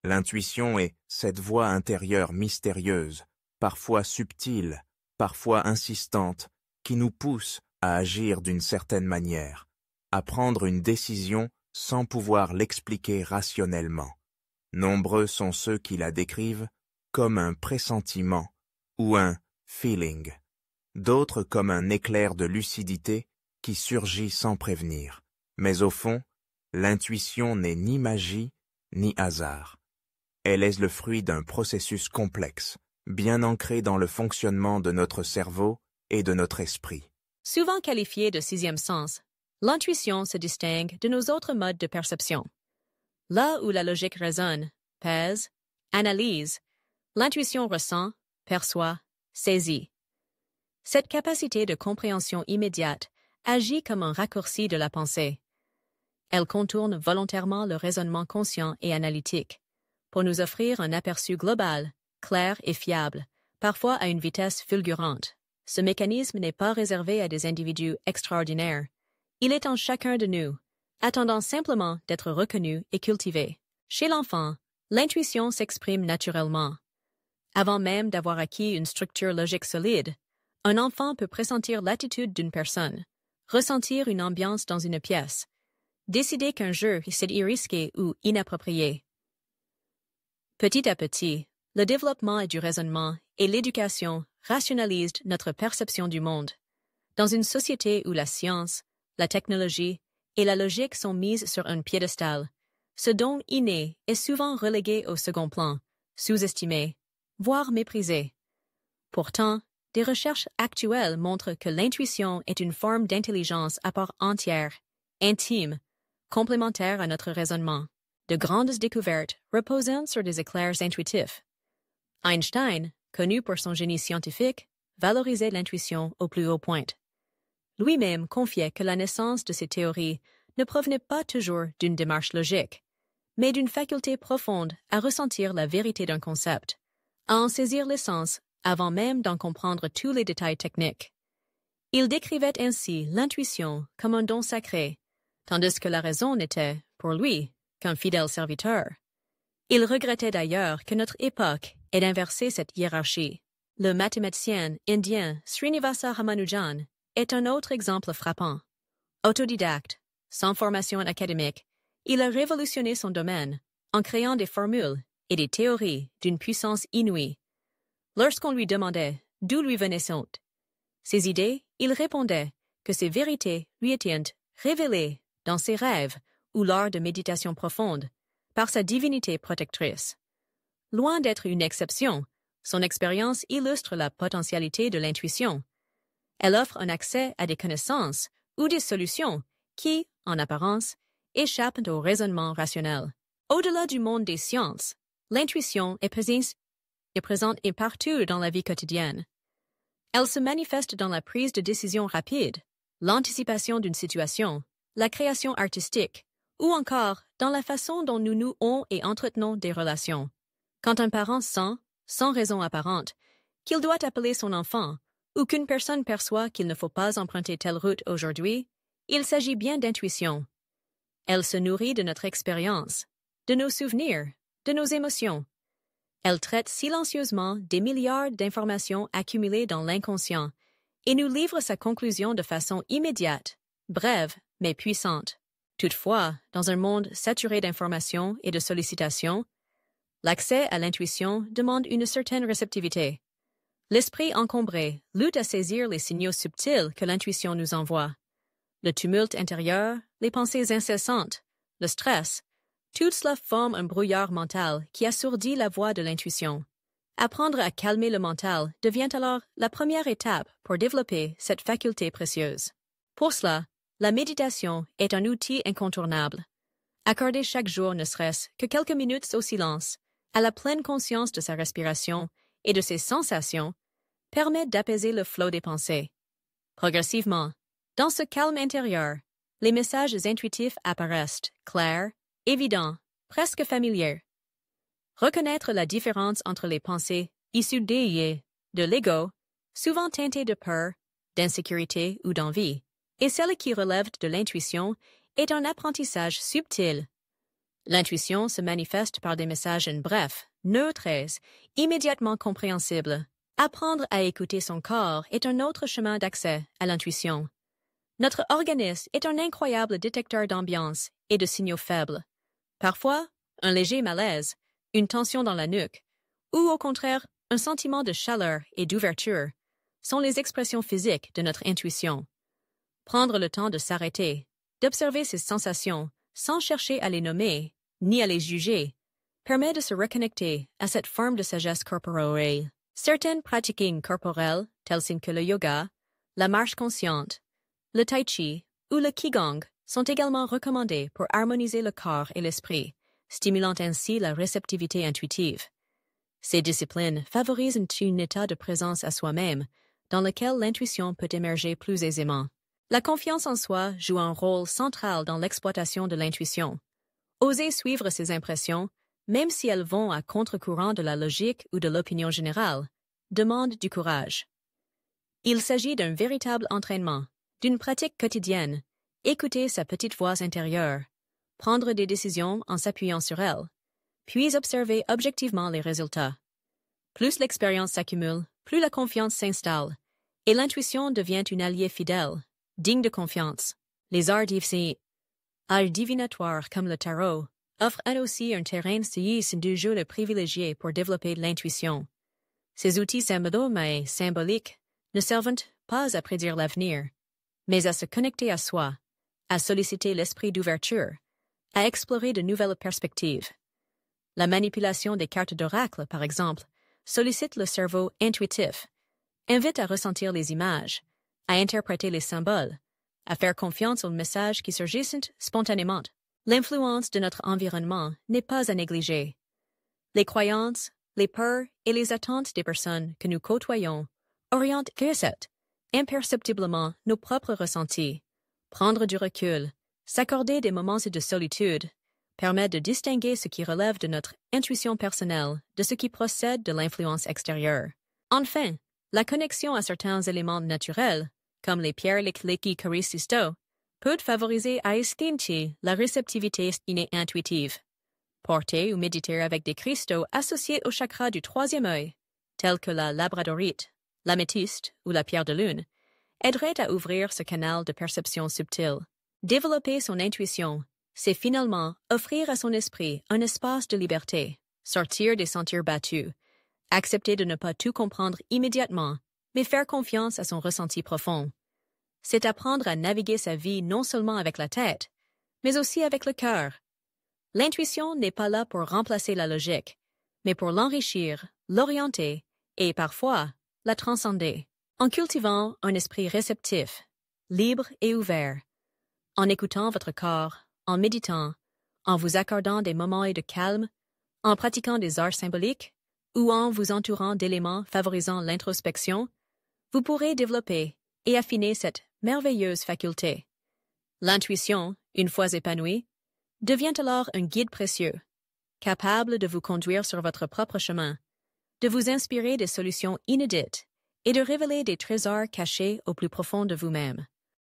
L'intuition est cette voix intérieure mystérieuse, parfois subtile, parfois insistante, qui nous pousse à agir d'une certaine manière, à prendre une décision sans pouvoir l'expliquer rationnellement. Nombreux sont ceux qui la décrivent comme un pressentiment ou un feeling, d'autres comme un éclair de lucidité qui surgit sans prévenir. Mais au fond, l'intuition n'est ni magie ni hasard. Elle est le fruit d'un processus complexe, bien ancré dans le fonctionnement de notre cerveau et de notre esprit. Souvent qualifiée de sixième sens, l'intuition se distingue de nos autres modes de perception. Là où la logique raisonne, pèse, analyse, l'intuition ressent, perçoit, saisit. Cette capacité de compréhension immédiate agit comme un raccourci de la pensée. Elle contourne volontairement le raisonnement conscient et analytique pour nous offrir un aperçu global, clair et fiable, parfois à une vitesse fulgurante. Ce mécanisme n'est pas réservé à des individus extraordinaires. Il est en chacun de nous, attendant simplement d'être reconnu et cultivé. Chez l'enfant, l'intuition s'exprime naturellement. Avant même d'avoir acquis une structure logique solide, un enfant peut pressentir l'attitude d'une personne, ressentir une ambiance dans une pièce, décider qu'un jeu est risqué ou inapproprié. Petit à petit, le développement du raisonnement et l'éducation rationalisent notre perception du monde. Dans une société où la science, la technologie et la logique sont mises sur un piédestal, ce don inné est souvent relégué au second plan, sous-estimé, voire méprisé. Pourtant, des recherches actuelles montrent que l'intuition est une forme d'intelligence à part entière, intime, complémentaire à notre raisonnement. De grandes découvertes reposant sur des éclairs intuitifs. Einstein, connu pour son génie scientifique, valorisait l'intuition au plus haut point. Lui-même confiait que la naissance de ses théories ne provenait pas toujours d'une démarche logique, mais d'une faculté profonde à ressentir la vérité d'un concept, à en saisir l'essence avant même d'en comprendre tous les détails techniques. Il décrivait ainsi l'intuition comme un don sacré, tandis que la raison n'était, pour lui, qu'un fidèle serviteur. Il regrettait d'ailleurs que notre époque ait inversé cette hiérarchie. Le mathématicien indien Srinivasa Ramanujan est un autre exemple frappant. Autodidacte, sans formation académique, il a révolutionné son domaine en créant des formules et des théories d'une puissance inouïe. Lorsqu'on lui demandait d'où lui venaient ses idées, il répondait que ces vérités lui étaient révélées dans ses rêves ou lors de méditations profondes, par sa divinité protectrice. Loin d'être une exception, son expérience illustre la potentialité de l'intuition. Elle offre un accès à des connaissances ou des solutions qui, en apparence, échappent au raisonnement rationnel. Au-delà du monde des sciences, l'intuition est présente et partout dans la vie quotidienne. Elle se manifeste dans la prise de décision rapide, l'anticipation d'une situation, la création artistique, ou encore dans la façon dont nous nouons et entretenons des relations. Quand un parent sent, sans raison apparente, qu'il doit appeler son enfant, ou qu'une personne perçoit qu'il ne faut pas emprunter telle route aujourd'hui, il s'agit bien d'intuition. Elle se nourrit de notre expérience, de nos souvenirs, de nos émotions. Elle traite silencieusement des milliards d'informations accumulées dans l'inconscient et nous livre sa conclusion de façon immédiate, brève mais puissante. Toutefois, dans un monde saturé d'informations et de sollicitations, l'accès à l'intuition demande une certaine réceptivité. L'esprit encombré lutte à saisir les signaux subtils que l'intuition nous envoie. Le tumulte intérieur, les pensées incessantes, le stress, tout cela forme un brouillard mental qui assourdit la voix de l'intuition. Apprendre à calmer le mental devient alors la première étape pour développer cette faculté précieuse. Pour cela, la méditation est un outil incontournable. Accorder chaque jour ne serait-ce que quelques minutes au silence, à la pleine conscience de sa respiration et de ses sensations, permet d'apaiser le flot des pensées. Progressivement, dans ce calme intérieur, les messages intuitifs apparaissent clairs, évidents, presque familiers. Reconnaître la différence entre les pensées issues de l'ego, souvent teintées de peur, d'insécurité ou d'envie, et celles qui relèvent de l'intuition est un apprentissage subtil. L'intuition se manifeste par des messages brefs, neutres, immédiatement compréhensibles. Apprendre à écouter son corps est un autre chemin d'accès à l'intuition. Notre organisme est un incroyable détecteur d'ambiance et de signaux faibles. Parfois, un léger malaise, une tension dans la nuque, ou au contraire, un sentiment de chaleur et d'ouverture, sont les expressions physiques de notre intuition. Prendre le temps de s'arrêter, d'observer ces sensations, sans chercher à les nommer, ni à les juger, permet de se reconnecter à cette forme de sagesse corporelle. Certaines pratiques corporelles, telles que le yoga, la marche consciente, le tai chi ou le qigong, sont également recommandées pour harmoniser le corps et l'esprit, stimulant ainsi la réceptivité intuitive. Ces disciplines favorisent un état de présence à soi-même, dans lequel l'intuition peut émerger plus aisément. La confiance en soi joue un rôle central dans l'exploitation de l'intuition. Oser suivre ses impressions, même si elles vont à contre-courant de la logique ou de l'opinion générale, demande du courage. Il s'agit d'un véritable entraînement, d'une pratique quotidienne, écouter sa petite voix intérieure, prendre des décisions en s'appuyant sur elle, puis observer objectivement les résultats. Plus l'expérience s'accumule, plus la confiance s'installe, et l'intuition devient une alliée fidèle, digne de confiance. Les arts divinatoires comme le tarot offrent aussi un terrain de jeu privilégié pour développer l'intuition. Ces outils symboliques ne servent pas à prédire l'avenir, mais à se connecter à soi, à solliciter l'esprit d'ouverture, à explorer de nouvelles perspectives. La manipulation des cartes d'oracle, par exemple, sollicite le cerveau intuitif, invite à ressentir les images, à interpréter les symboles, à faire confiance aux messages qui surgissent spontanément. L'influence de notre environnement n'est pas à négliger. Les croyances, les peurs et les attentes des personnes que nous côtoyons orientent imperceptiblement nos propres ressentis. Prendre du recul, s'accorder des moments de solitude, permet de distinguer ce qui relève de notre intuition personnelle de ce qui procède de l'influence extérieure. Enfin, la connexion à certains éléments naturels, comme les pierres liquides carististo, peut favoriser à estinter la réceptivité innée intuitive. Porter ou méditer avec des cristaux associés au chakra du troisième œil, tels que la labradorite, l'améthyste ou la pierre de lune, aiderait à ouvrir ce canal de perception subtile. Développer son intuition, c'est finalement offrir à son esprit un espace de liberté, sortir des sentiers battus, accepter de ne pas tout comprendre immédiatement, mais faire confiance à son ressenti profond. C'est apprendre à naviguer sa vie non seulement avec la tête, mais aussi avec le cœur. L'intuition n'est pas là pour remplacer la logique, mais pour l'enrichir, l'orienter et, parfois, la transcender. En cultivant un esprit réceptif, libre et ouvert, en écoutant votre corps, en méditant, en vous accordant des moments de calme, en pratiquant des arts symboliques, ou en vous entourant d'éléments favorisant l'introspection, vous pourrez développer et affiner cette merveilleuse faculté. L'intuition, une fois épanouie, devient alors un guide précieux, capable de vous conduire sur votre propre chemin, de vous inspirer des solutions inédites et de révéler des trésors cachés au plus profond de vous-même.